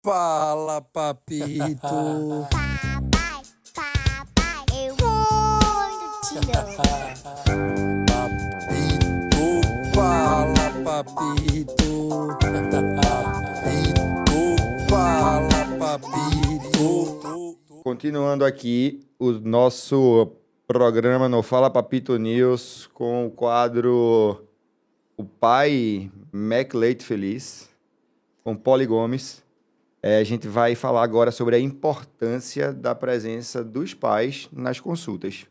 Fala, papito. Papai, papai, eu muito te amo. Papito, fala, papito. Papito, fala, papito. Continuando aqui o nosso programa no Fala Papito News com o quadro O Pai Mac Leite Feliz, com Poli Gomes. A gente vai falar agora sobre a importância da presença dos pais nas consultas,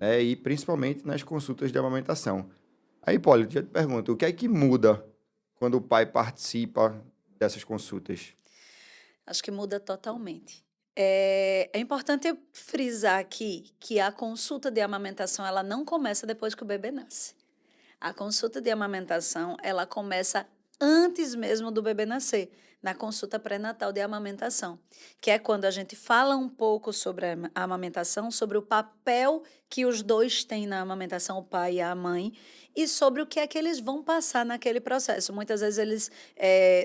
né? E principalmente nas consultas de amamentação. Aí, Poli, eu te pergunto, o que é que muda quando o pai participa dessas consultas? Acho que muda totalmente. É importante eu frisar aqui que a consulta de amamentação ela não começa depois que o bebê nasce. A consulta de amamentação ela começa antes mesmo do bebê nascer, na consulta pré-natal de amamentação, que é quando a gente fala um pouco sobre a amamentação, sobre o papel que os dois têm na amamentação, o pai e a mãe, e sobre o que é que eles vão passar naquele processo. Muitas vezes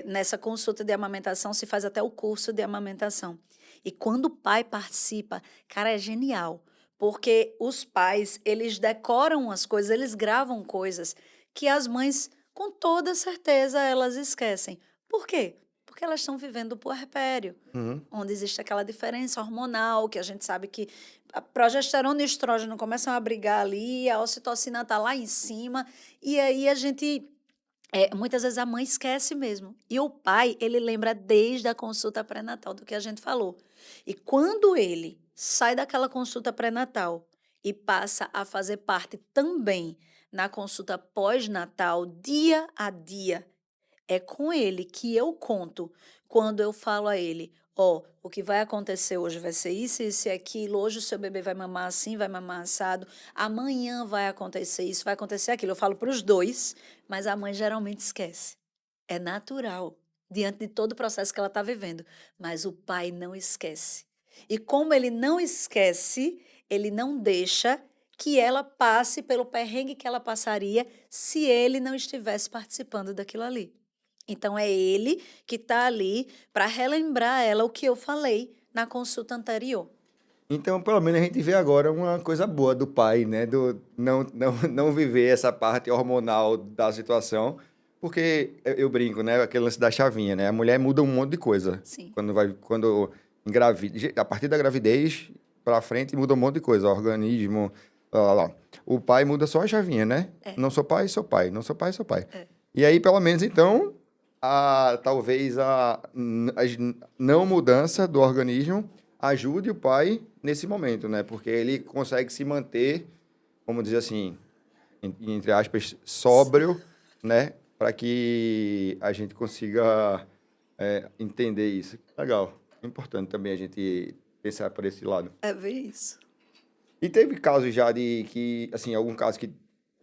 nessa consulta de amamentação, se faz até o curso de amamentação. E quando o pai participa, cara, é genial, porque os pais, eles decoram as coisas, eles gravam coisas que as mães, com toda certeza, elas esquecem. Por quê? Porque elas estão vivendo o puerpério, onde existe aquela diferença hormonal, que a gente sabe que a progesterona e o estrógeno começam a brigar ali, a ocitocina está lá em cima, e aí a gente muitas vezes a mãe esquece mesmo. E o pai, ele lembra desde a consulta pré-natal do que a gente falou. E quando ele sai daquela consulta pré-natal e passa a fazer parte também na consulta pós-natal, dia a dia, é com ele que eu conto quando eu falo a ele, ó, o que vai acontecer hoje vai ser isso e aquilo, hoje o seu bebê vai mamar assim, vai mamar assado, amanhã vai acontecer isso, vai acontecer aquilo. Eu falo para os dois, mas a mãe geralmente esquece. É natural, diante de todo o processo que ela está vivendo, mas o pai não esquece. E como ele não esquece, ele não deixa que ela passe pelo perrengue que ela passaria se ele não estivesse participando daquilo ali. Então é ele que está ali para relembrar ela o que eu falei na consulta anterior. Então, pelo menos a gente vê agora uma coisa boa do pai, né? Do não viver essa parte hormonal da situação. Porque eu brinco, né? Aquele lance da chavinha, né? A mulher muda um monte de coisa. Sim. Quando engravida. A partir da gravidez pra frente muda um monte de coisa. Organismo, lá. O pai muda só a chavinha, né? É. Não sou pai, sou pai. Não sou pai, sou pai. É. E aí, pelo menos, então, talvez a não mudança do organismo ajude o pai nesse momento, né? Porque ele consegue se manter, vamos dizer assim, entre aspas, sóbrio, né? Para que a gente consiga entender isso. Legal. É importante também a gente pensar por esse lado. É bem isso. E teve casos já de que, assim, algum caso que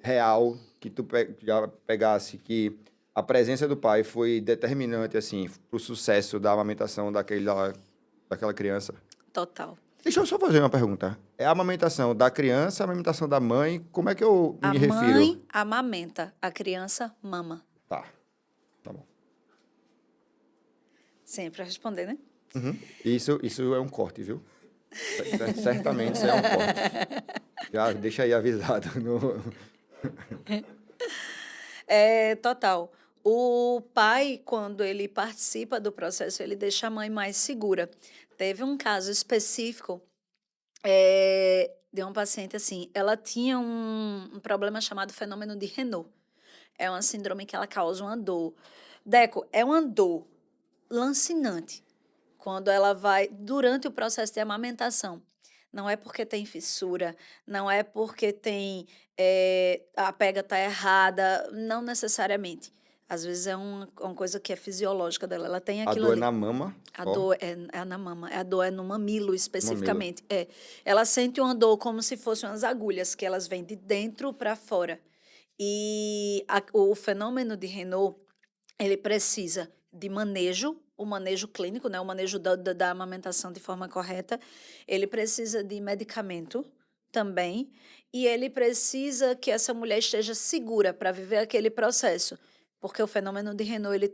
real que tu já pegasse que a presença do pai foi determinante, assim, pro sucesso da amamentação daquela criança? Total. Deixa eu só fazer uma pergunta. É a amamentação da criança, a amamentação da mãe? Como é que eu A me refiro? mãe amamenta, a criança mama. Tá, tá bom. Sempre a responder, né? Uhum. Isso é um corte, viu? Certamente isso é um corte. Já deixa aí avisado. Total. O pai, quando ele participa do processo, ele deixa a mãe mais segura. Teve um caso específico de uma paciente assim, ela tinha um problema chamado fenômeno de Renault. É uma síndrome que ela causa uma dor. Deco, é uma dor lancinante quando ela vai durante o processo de amamentação. Não é porque tem fissura, não é porque a pega está errada, não necessariamente. Às vezes é uma coisa que é fisiológica dela. Ela tem A aquilo dor é ali. na mama? A Ó, dor é na mama, a dor é no mamilo mamilo. especificamente. Ela sente uma dor como se fossem umas agulhas, que elas vêm de dentro para fora. E o fenômeno de Renault, ele precisa de manejo, o manejo clínico, né, o manejo da amamentação de forma correta. Ele precisa de medicamento também. E ele precisa que essa mulher esteja segura para viver aquele processo. Porque o fenômeno de Renault, ele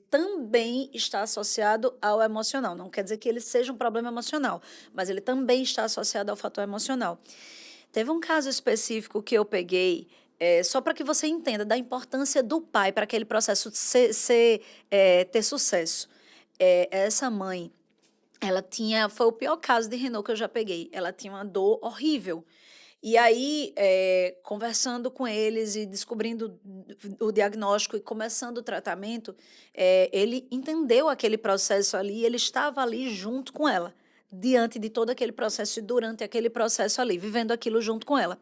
também está associado ao emocional. Não quer dizer que ele seja um problema emocional, mas ele também está associado ao fator emocional. Teve um caso específico que eu peguei, só para que você entenda da importância do pai para aquele processo ter sucesso. Essa mãe, foi o pior caso de Renault que eu já peguei. Ela tinha uma dor horrível. E aí, conversando com eles e descobrindo o diagnóstico e começando o tratamento, ele entendeu aquele processo ali, ele estava ali junto com ela, diante de todo aquele processo e durante aquele processo ali, vivendo aquilo junto com ela.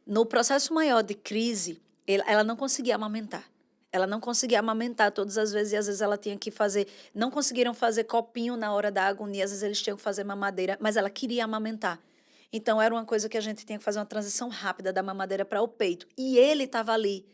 No processo maior de crise, ela não conseguia amamentar. Ela não conseguia amamentar todas as vezes, e às vezes ela tinha que fazer. Não conseguiram fazer copinho na hora da agonia, às vezes eles tinham que fazer mamadeira, mas ela queria amamentar. Então era uma coisa que a gente tinha que fazer uma transição rápida da mamadeira para o peito. E ele estava ali.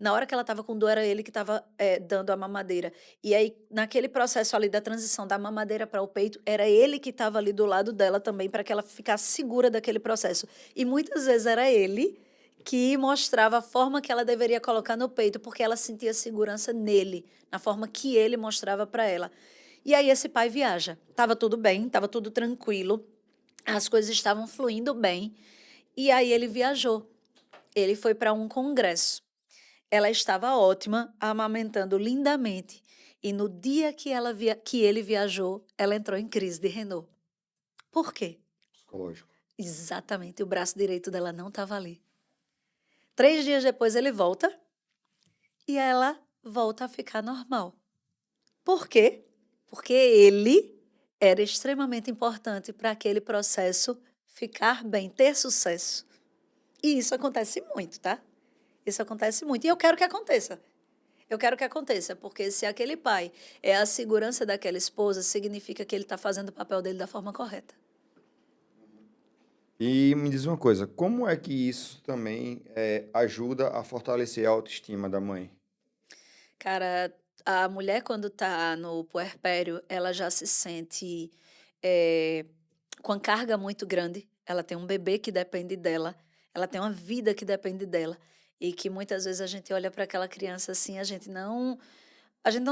Na hora que ela estava com dor, era ele que estava dando a mamadeira. E aí, naquele processo ali da transição da mamadeira para o peito, era ele que estava ali do lado dela também, para que ela ficasse segura daquele processo. E muitas vezes era ele que mostrava a forma que ela deveria colocar no peito, porque ela sentia segurança nele, na forma que ele mostrava para ela. E aí esse pai viaja. Estava tudo bem, estava tudo tranquilo, as coisas estavam fluindo bem. E aí ele viajou. Ele foi para um congresso. Ela estava ótima, amamentando lindamente. E no dia que ele viajou, ela entrou em crise de Renault. Por quê? Psicológico. Exatamente, o braço direito dela não estava ali. 3 dias depois ele volta e ela volta a ficar normal. Por quê? Porque ele era extremamente importante para aquele processo ficar bem, ter sucesso. E isso acontece muito, tá? Isso acontece muito. E eu quero que aconteça. Eu quero que aconteça, porque se aquele pai é a segurança daquela esposa, significa que ele está fazendo o papel dele da forma correta. E me diz uma coisa, como é que isso também ajuda a fortalecer a autoestima da mãe? Cara, a mulher quando está no puerpério, ela já se sente eh, com a carga muito grande. Ela tem um bebê que depende dela, ela tem uma vida que depende dela. E que muitas vezes a gente olha para aquela criança assim, a gente não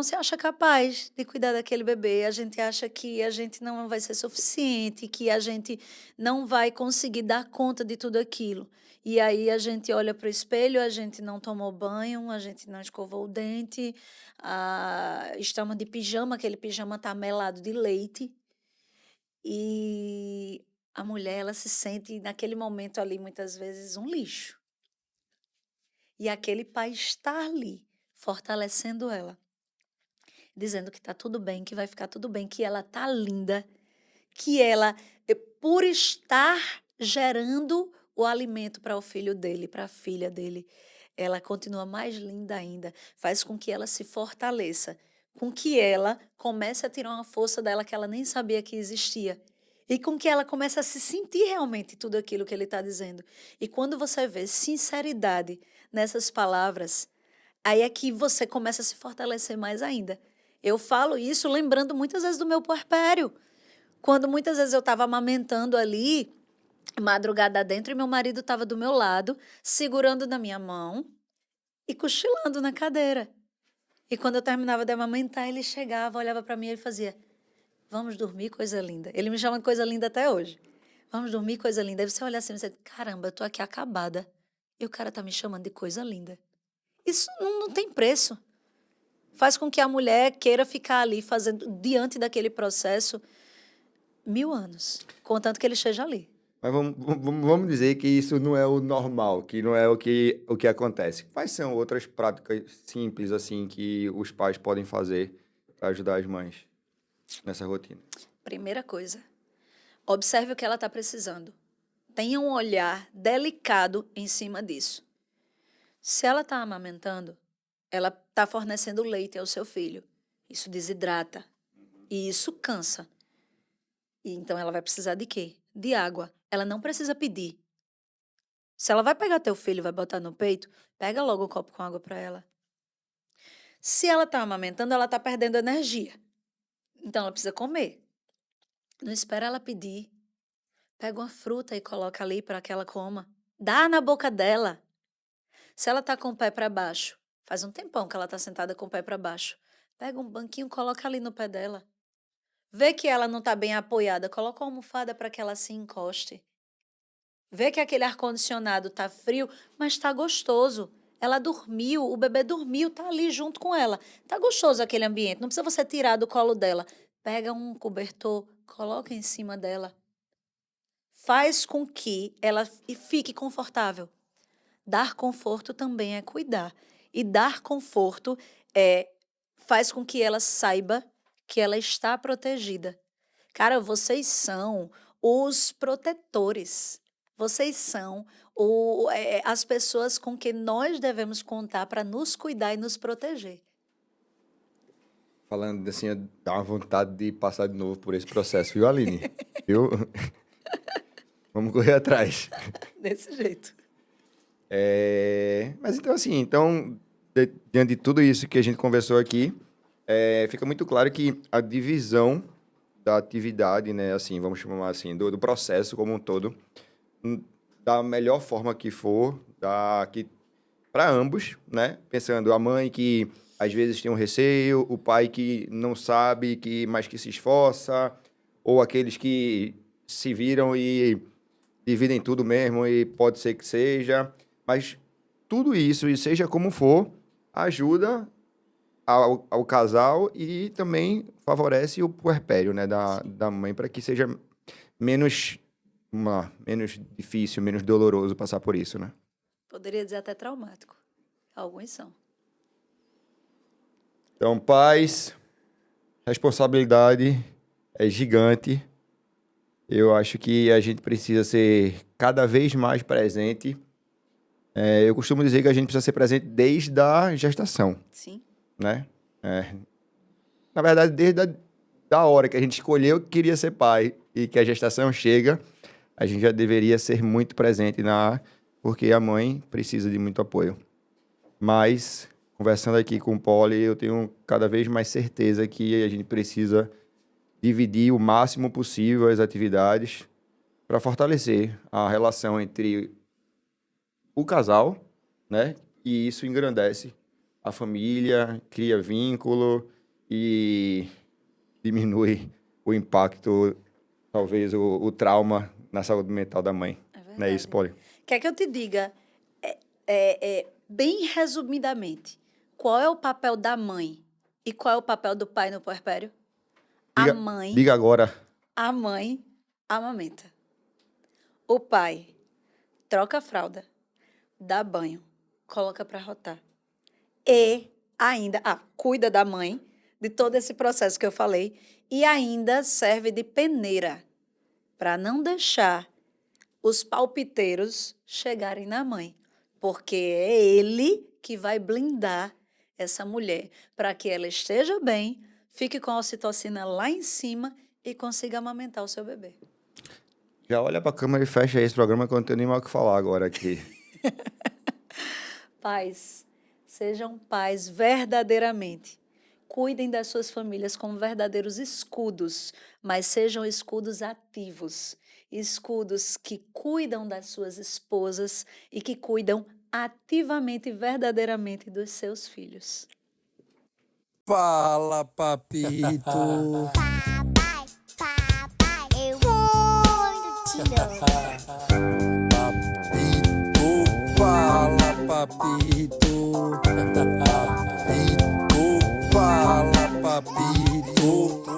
se acha capaz de cuidar daquele bebê, a gente acha que a gente não vai ser suficiente, que a gente não vai conseguir dar conta de tudo aquilo. E aí a gente olha para o espelho, a gente não tomou banho, a gente não escovou o dente, estamos de pijama, aquele pijama está melado de leite. E a mulher, ela se sente naquele momento ali, muitas vezes, um lixo. E aquele pai está ali, fortalecendo ela, dizendo que está tudo bem, que vai ficar tudo bem, que ela está linda, que ela, por estar gerando o alimento para o filho dele, para a filha dele, ela continua mais linda ainda, faz com que ela se fortaleça, com que ela comece a tirar uma força dela que ela nem sabia que existia. E com que ela comece a se sentir realmente tudo aquilo que ele está dizendo. E quando você vê sinceridade nessas palavras, aí é que você começa a se fortalecer mais ainda. Eu falo isso lembrando muitas vezes do meu puerpério. Quando muitas vezes eu estava amamentando ali, madrugada dentro, e meu marido estava do meu lado, segurando na minha mão e cochilando na cadeira. E quando eu terminava de amamentar, ele chegava, olhava para mim e ele fazia: vamos dormir, coisa linda. Ele me chama de coisa linda até hoje. Vamos dormir, coisa linda. Aí você olha assim e diz: caramba, eu tô aqui acabada. E o cara tá me chamando de coisa linda. Isso não tem preço. Faz com que a mulher queira ficar ali fazendo, diante daquele processo, 1000 anos, contanto que ele esteja ali. Mas vamos dizer que isso não é o normal, que não é o que acontece. Quais são outras práticas simples, assim, que os pais podem fazer para ajudar as mães nessa rotina? Primeira coisa, observe o que ela está precisando. Tenha um olhar delicado em cima disso. Se ela está amamentando, ela está fornecendo leite ao seu filho. Isso desidrata. E isso cansa. E então ela vai precisar de quê? De água. Ela não precisa pedir. Se ela vai pegar teu filho e vai botar no peito, pega logo um copo com água para ela. Se ela está amamentando, ela está perdendo energia. Então ela precisa comer. Não espera ela pedir. Pega uma fruta e coloca ali para que ela coma. Dá na boca dela. Se ela está com o pé para baixo, Faz um tempão que ela está sentada com o pé para baixo. Pega um banquinho, coloca ali no pé dela. Vê que ela não está bem apoiada, coloca uma almofada para que ela se encoste. Vê que aquele ar-condicionado está frio, mas está gostoso. Ela dormiu, o bebê dormiu, está ali junto com ela. Está gostoso aquele ambiente, não precisa você tirar do colo dela. Pega um cobertor, coloca em cima dela. Faz com que ela fique confortável. Dar conforto também é cuidar. E dar conforto faz com que ela saiba que ela está protegida. Cara, vocês são os protetores. Vocês são as pessoas com que nós devemos contar para nos cuidar e nos proteger. Falando assim, dá uma vontade de passar de novo por esse processo, viu, Aline? Viu? Vamos correr atrás. Desse jeito. Mas então, assim, diante de tudo isso que a gente conversou aqui, fica muito claro que a divisão da atividade, né, assim, vamos chamar assim, do processo como um todo, da melhor forma que for, para ambos, né? Pensando a mãe que às vezes tem um receio, o pai que não sabe, mas que se esforça, ou aqueles que se viram e dividem tudo mesmo, e pode ser que seja, mas tudo isso, e seja como for, ajuda ao casal e também favorece o puerpério, né, da mãe, para que seja menos difícil, menos doloroso passar por isso, né? Poderia dizer até traumático. Alguns são. Então, pais, responsabilidade é gigante. Eu acho que a gente precisa ser cada vez mais presente. Eu costumo dizer que a gente precisa ser presente desde a gestação, Sim. né? Na verdade, desde a hora que a gente escolheu que queria ser pai e que a gestação chega, a gente já deveria ser muito presente porque a mãe precisa de muito apoio. Mas, conversando aqui com o Poli, eu tenho cada vez mais certeza que a gente precisa dividir o máximo possível as atividades para fortalecer a relação entre o casal, né? E isso engrandece a família, cria vínculo e diminui o impacto, talvez o trauma na saúde mental da mãe. É verdade. Não é isso, Poli? Quer que eu te diga, bem resumidamente, qual é o papel da mãe e qual é o papel do pai no puerpério? Diga agora. A mãe amamenta. O pai troca a fralda, dá banho, coloca para rotar. E ainda cuida da mãe, de todo esse processo que eu falei, e ainda serve de peneira para não deixar os palpiteiros chegarem na mãe, porque é ele que vai blindar essa mulher para que ela esteja bem, fique com a ocitocina lá em cima e consiga amamentar o seu bebê. Já olha para a câmera e fecha esse programa que eu não tenho nem mais o que falar agora aqui. Pais, sejam pais verdadeiramente. Cuidem das suas famílias como verdadeiros escudos, mas sejam escudos ativos. Escudos que cuidam das suas esposas e que cuidam ativamente e verdadeiramente dos seus filhos. Fala, papito. Papai, eu vou te amo. Papito, fala, papito. Papito, fala, papito.